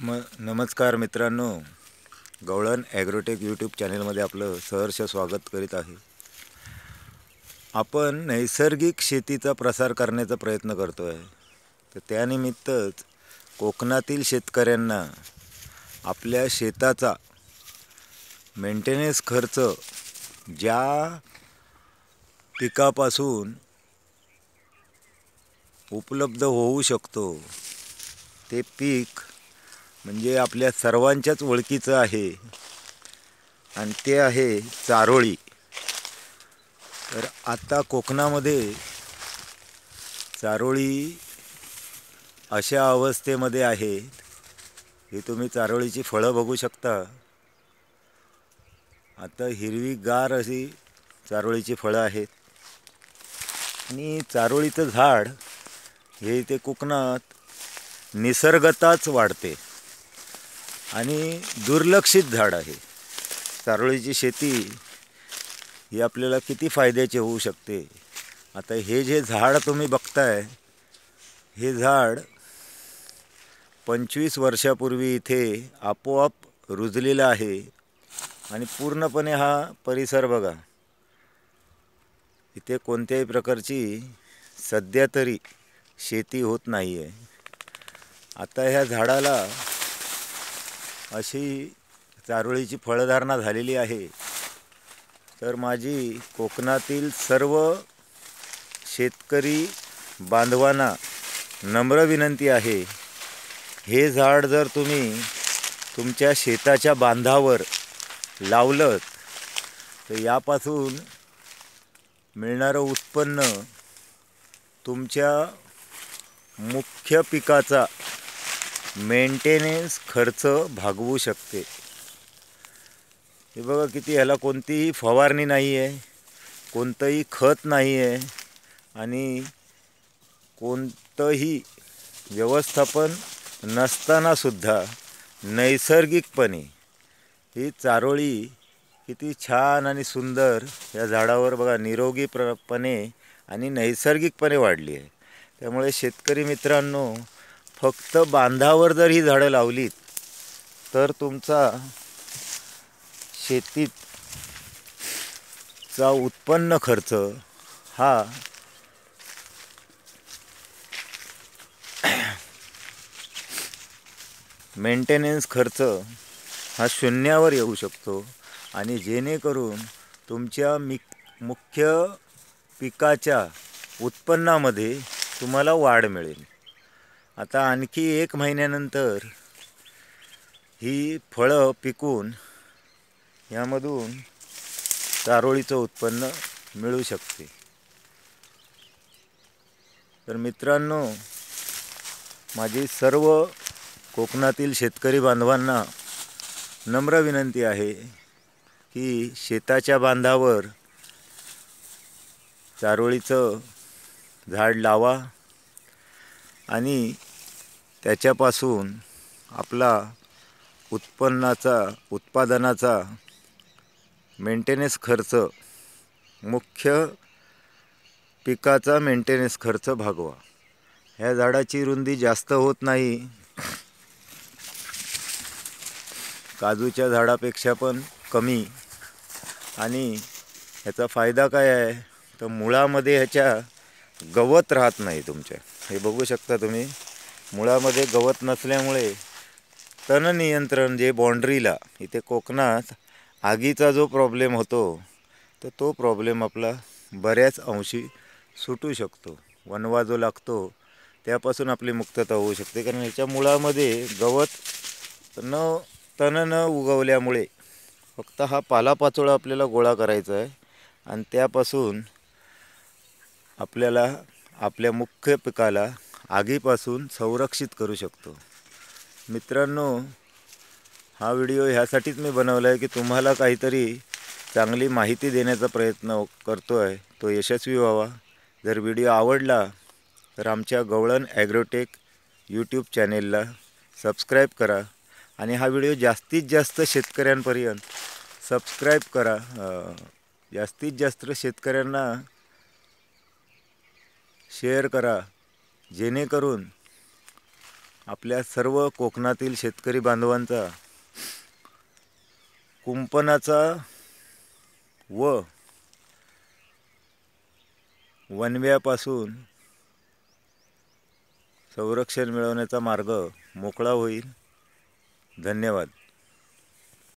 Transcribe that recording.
नमस्कार मित्रांनो, गवळण ॲग्रोटेक यूट्यूब चॅनलमध्ये आपलं सहर्ष स्वागत करीत आहे। आपण नैसर्गिक शेतीचा प्रसार करण्याचा प्रयत्न करतो आहे। तर त्यानिमित्तच कोकणातील शेतकऱ्यांना आपल्या शेताचा मेंटेनन्स खर्च ज्या पिकापासून उपलब्ध होऊ शकतो ते पीक म्हणजे आपल्या सर्वांच्याच ओळखीचं आहे आणि ते आहे चारोळी। तर आता कोकणामध्ये चारोळी अशा अवस्थेमध्ये आहे, हे तुम्ही चारोळीची फळं बघू शकता। आता हिरवीगार अशी चारोळीची फळं आहेत आणि चारोळीचं झाड हे इथे कोकणात निसर्गताच वाढते आणि दुर्लक्षित झाड आहे। चारोळीची शेती ही आपल्याला किती फायद्याची होऊ शकते। आता हे जे झाड तुम्ही बघताय, हे झाड 25 वर्षापूर्वी इथे आपोआप रुजलेलं आहे आणि पूर्णपणे हा परिसर बघा, इथे कोणत्याही प्रकारची सध्या तरी शेती होत नाही आहे। आता ह्या झाडाला अशी चारोळीची फळधारणा झालेली आहे। तर माझी कोकणातील सर्व शेतकरी बांधवांना नम्र विनंती आहे, हे झाड जर तुम्ही तुमच्या शेताच्या बांधावर लावलं तर यापासून मिळणारं उत्पन्न तुमच्या मुख्य पिकाचा मेंटेनन्स खर्च भागवू शकते। हे बघा किती, ह्याला कोणतीही फवारणी नाही आहे, कोणतंही खत नाही आहे आणि कोणतंही व्यवस्थापन नसतानासुद्धा नैसर्गिकपणे ही चारोळी किती छान आणि सुंदर या झाडावर बघा निरोगीपणे आणि नैसर्गिकपणे वाढली आहे। त्यामुळे शेतकरी मित्रांनो, फक्त बांधावर जर ही झाडं लावलीत तर तुमचा शेतीचा उत्पन्न खर्च हा मेंटेनन्स खर्च हा शून्यावर येऊ शकतो आणि जेणेकरून तुमच्या मुख्य पिकाच्या उत्पन्नामध्ये तुम्हाला वाढ मिळेल। आता आणखी 1 महिन्यानंतर ही फळं पिकून यामधून चारोळीचं उत्पन्न मिळू शकते। तर मित्रांनो, माझी सर्व कोकणातील शेतकरी बांधवांना नम्र विनंती आहे की शेताच्या बांधावर चारोळीचं झाड लावा आणि त्याच्यापासून आपला उत्पादनाचा मेंटेनन्स खर्च, मुख्य पिकाचा मेंटेनन्स खर्च भागवा। ह्या झाडाची रुंदी जास्त होत नाही, काजूच्या झाडापेक्षा पण कमी, आणि ह्याचा फायदा काय आहे तर मुळामध्ये ह्याच्या गवत राहत नाही तुमच्या। हे बघू शकता तुम्ही, मुळामध्ये गवत नसल्यामुळे तण नियंत्रण जे बाउंड्रीला इथे कोकणात आगीचा जो प्रॉब्लेम होतो तर तो प्रॉब्लेम आपला बऱ्याच अंशी सुटू शकतो। वणवा जो लागतो त्यापासून आपली मुक्तता होऊ शकते, कारण ह्याच्या मुळामध्ये तण न उगवल्यामुळे फक्त हा पालापाचोळा आपल्याला गोळा करायचा आहे आणि त्यापासून आपल्याला आपल्या मुख्य पिकाला आगीपासून संरक्षित करू शकतो। मित्रांनो, हा व्हिडिओ ह्यासाठीच मी बनवला आहे की तुम्हाला काहीतरी चांगली माहिती देण्याचा प्रयत्न करतो आहे, तो यशस्वी व्हावा। जर व्हिडिओ आवडला तर आमच्या गवळण ॲग्रोटेक यूट्यूब चॅनेलला सबस्क्राईब करा आणि हा व्हिडिओ जास्तीत जास्त शेतकऱ्यांपर्यंत सबस्क्राईब करा, जास्तीत जास्त शेतकऱ्यांना शेअर करा, जेणेकरून आपल्या सर्व कोकणातील शेतकरी बांधवांचा कुंपणाचा व वणव्यापासून संरक्षण मिळवण्याचा मार्ग मोकळा होईल. धन्यवाद.